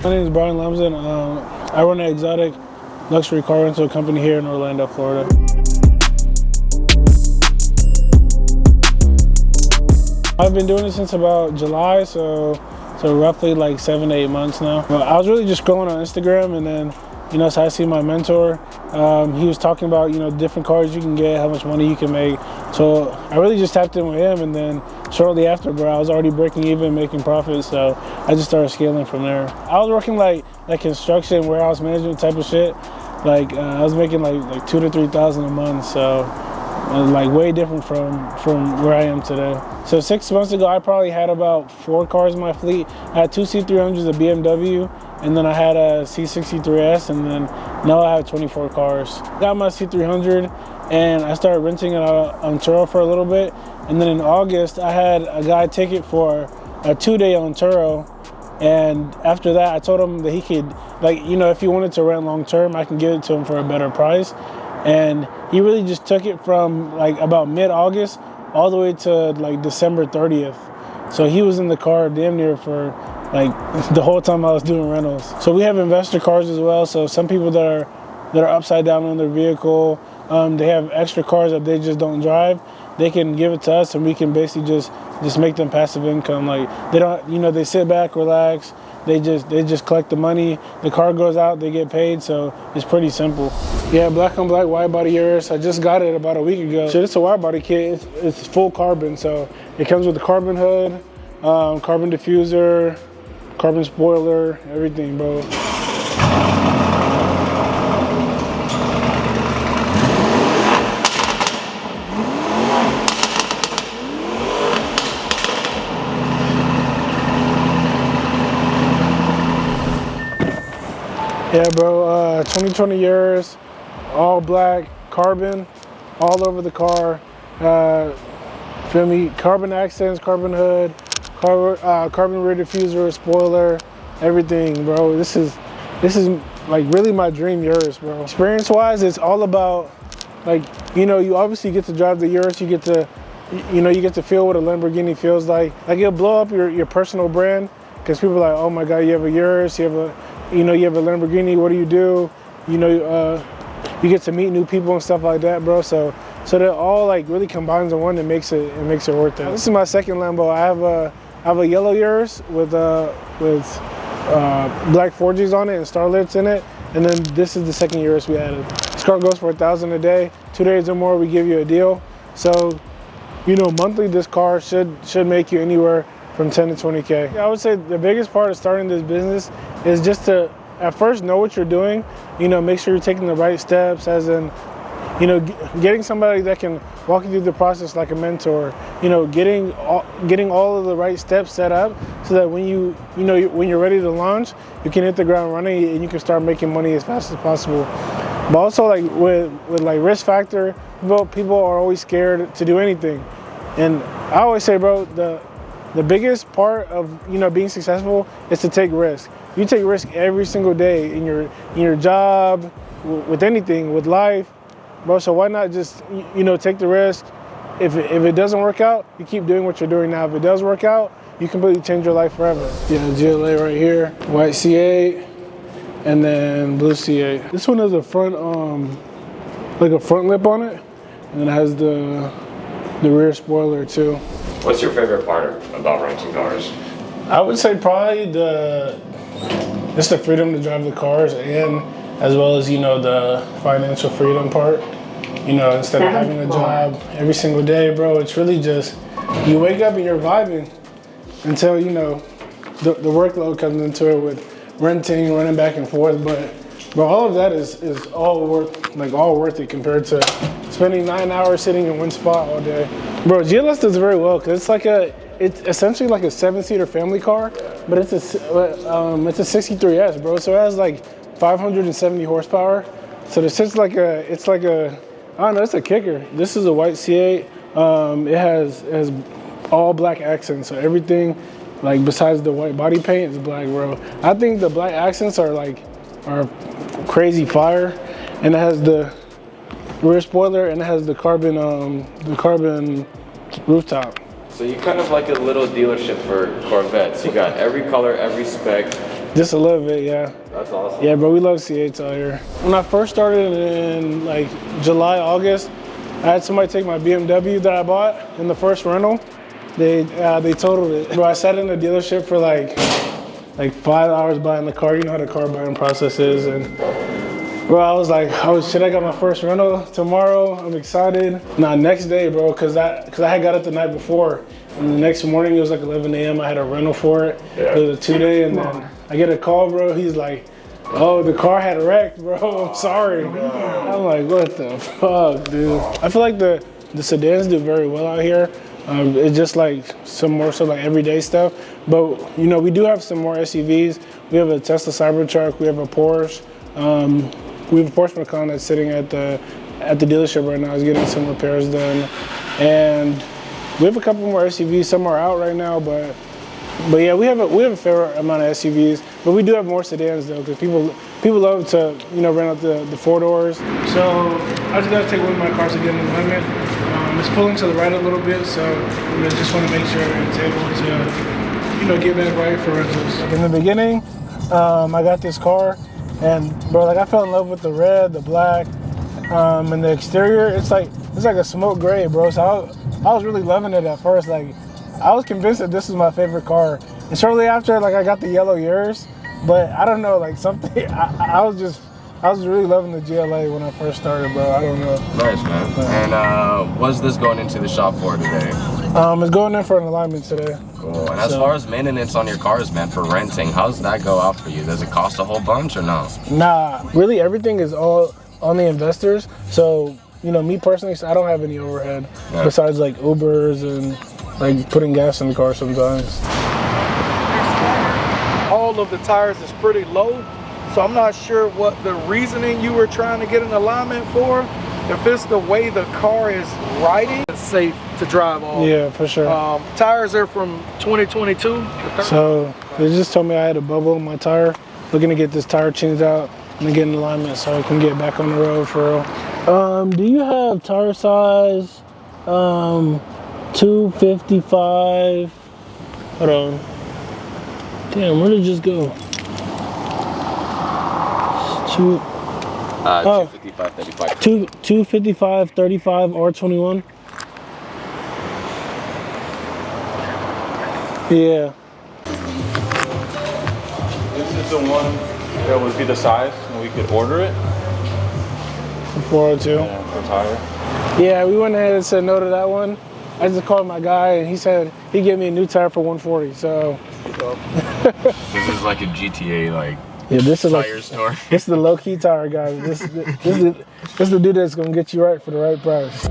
My name is Brian Lamson. I run an exotic luxury car rental company here in Orlando, Florida. I've been doing it since about July, so roughly like 7 to 8 months now. But I was really just scrolling on Instagram, and then, you know, so I see my mentor. He was talking about, you know, different cars you can get, how much money you can make. So I really just tapped in with him, and then shortly after, bro, I was already breaking even, making profits. So I just started scaling from there. I was working like construction, warehouse management type of shit. Like I was making like $2,000 to $3,000 a month. So like way different from where I am today. So 6 months ago, I probably had about 4 cars in my fleet. I had 2 C300s, a BMW, and then I had a C63S, and then now I have 24 cars. Got my C300, and I started renting it out on Turo for a little bit. And then in August, I had a guy take it for a 2-day on Turo. And after that, I told him that he could, like, you know, if he wanted to rent long term, I can give it to him for a better price. And he really just took it from like about mid-August all the way to like December 30th. So he was in the car damn near for like the whole time I was doing rentals. So we have investor cars as well. So some people that are upside down on their vehicle, they have extra cars that they just don't drive. They can give it to us, and we can basically just make them passive income. Like they don't, you know, they sit back, relax. They just collect the money. The car goes out, they get paid. So it's pretty simple. Yeah, black on black wide body Urus. I just got it about a week ago. So it's a wide body kit. It's full carbon. So it comes with the carbon hood, carbon diffuser, carbon spoiler, everything, bro. Yeah, bro, 2020 Urus, all black, carbon, all over the car. Feel me? Carbon accents, carbon hood, carbon rear diffuser, spoiler, everything, bro. This is like really my dream Urus, bro. Experience-wise, it's all about, like, you know, you obviously get to drive the Urus, you get to, you know, you get to feel what a Lamborghini feels like. Like, it'll blow up your personal brand, because people are like, oh my God, you have a Urus, you have a Lamborghini, what do? You know, you get to meet new people and stuff like that, bro. So that all like really combines in one and makes it worth it. This is my second Lambo. I have a yellow Urus with black 4Gs on it and starlets in it. And then this is the second Urus we added. This car goes for $1,000 a day. 2 days or more, we give you a deal. So, you know, monthly this car should make you anywhere from 10 to 20K. I would say the biggest part of starting this business is just to, at first, know what you're doing. You know, make sure you're taking the right steps, as in, you know, getting somebody that can walk you through the process like a mentor. You know, getting all of the right steps set up so that when when you're ready to launch, you can hit the ground running and you can start making money as fast as possible. But also, like with like risk factor, people are always scared to do anything. And I always say, bro, the biggest part of, you know, being successful is to take risk. You take risk every single day in your job, with anything, with life, bro. So why not just, you know, take the risk? If it doesn't work out, you keep doing what you're doing now. If it does work out, you completely change your life forever. Yeah, GLA right here, white C8, and then blue C8. This one has a front, like a front lip on it, and it has the rear spoiler too. What's your favorite part about renting cars? I would say probably just the freedom to drive the cars, and as well as, you know, the financial freedom part. You know, instead of having a job every single day, bro, it's really just, you wake up and you're vibing until, you know, the workload comes into it with renting, running back and forth. But bro, all of that is all worth it compared to spending 9 hours sitting in one spot all day. Bro, GLS does very well because it's essentially like a 7-seater family car, but it's a 63S, bro. So it has like 570 horsepower. So it's I don't know, it's a kicker. This is a white C8. It has all black accents, so everything, like besides the white body paint, is black, bro. I think the black accents are crazy fire, and it has the rear spoiler and it has the carbon rooftop. So you're kind of like a little dealership for Corvettes. You got every color, every spec. Just a little bit, yeah. That's awesome. Yeah, bro, we love C8s out here. When I first started in like July, August, I had somebody take my BMW that I bought in the first rental. They totaled it. Bro, I sat in the dealership for like 5 hours buying the car. You know how the car buying process is. And bro, I was like, oh shit, I got my first rental tomorrow. I'm excited. Nah, next day, bro, cause I had got it the night before. And the next morning, it was like 11 a.m. I had a rental for it. Yeah. It was a 2-day, and then I get a call, bro. He's like, oh, the car had wrecked, bro. I'm sorry. I'm like, what the fuck, dude? I feel like the sedans do very well out here. It's just like some more so like everyday stuff. But, you know, we do have some more SUVs. We have a Tesla Cybertruck. We have a Porsche. We have a Porsche Macan that's sitting at the dealership right now. It's getting some repairs done. And we have a couple more SUVs. Some are out right now, but yeah, we have a fair amount of SUVs. But we do have more sedans though, because people love to, you know, rent out the 4-doors. So I just gotta take one of my cars to get in alignment. It's pulling to the right a little bit, so I just want to make sure it's able to, you know, get that right for rentals. In the beginning, I got this car, and bro, like I fell in love with the red, the black, and the exterior. It's like a smoke gray, bro. So I was really loving it at first. Like I was convinced that this was my favorite car, and shortly after, like I got the yellow Urus, but I don't know, like something. I was really loving the GLA when I first started, bro. I don't know. Nice, man. And what's this going into the shop for today? It's going in for an alignment today. Cool. And as far as maintenance on your cars, man, for renting, how's that go out for you? Does it cost a whole bunch or no? Nah, really everything is all on the investors. So, you know, me personally, I don't have any overhead besides like Ubers and like putting gas in the car sometimes. All of the tires is pretty low. So I'm not sure what the reasoning you were trying to get an alignment for. If it's the way the car is riding, it's safe to drive on. Yeah, for sure. Tires are from 2022. So they just told me I had a bubble in my tire. Looking to get this tire changed out and get in alignment so I can get back on the road for real. Do you have tire size 255? Hold on. Damn, where did it just go? 255, 35. 255, 35, R21. Yeah. This is the one that would be the size, and we could order it. 402. Yeah, for tire. Yeah, we went ahead and said no to that one. I just called my guy, and he said he'd give me a new tire for 140. So. This is like a GTA, like. Yeah, this is tire like store. This is the low-key tire guy. This is the dude that's gonna get you right for the right price.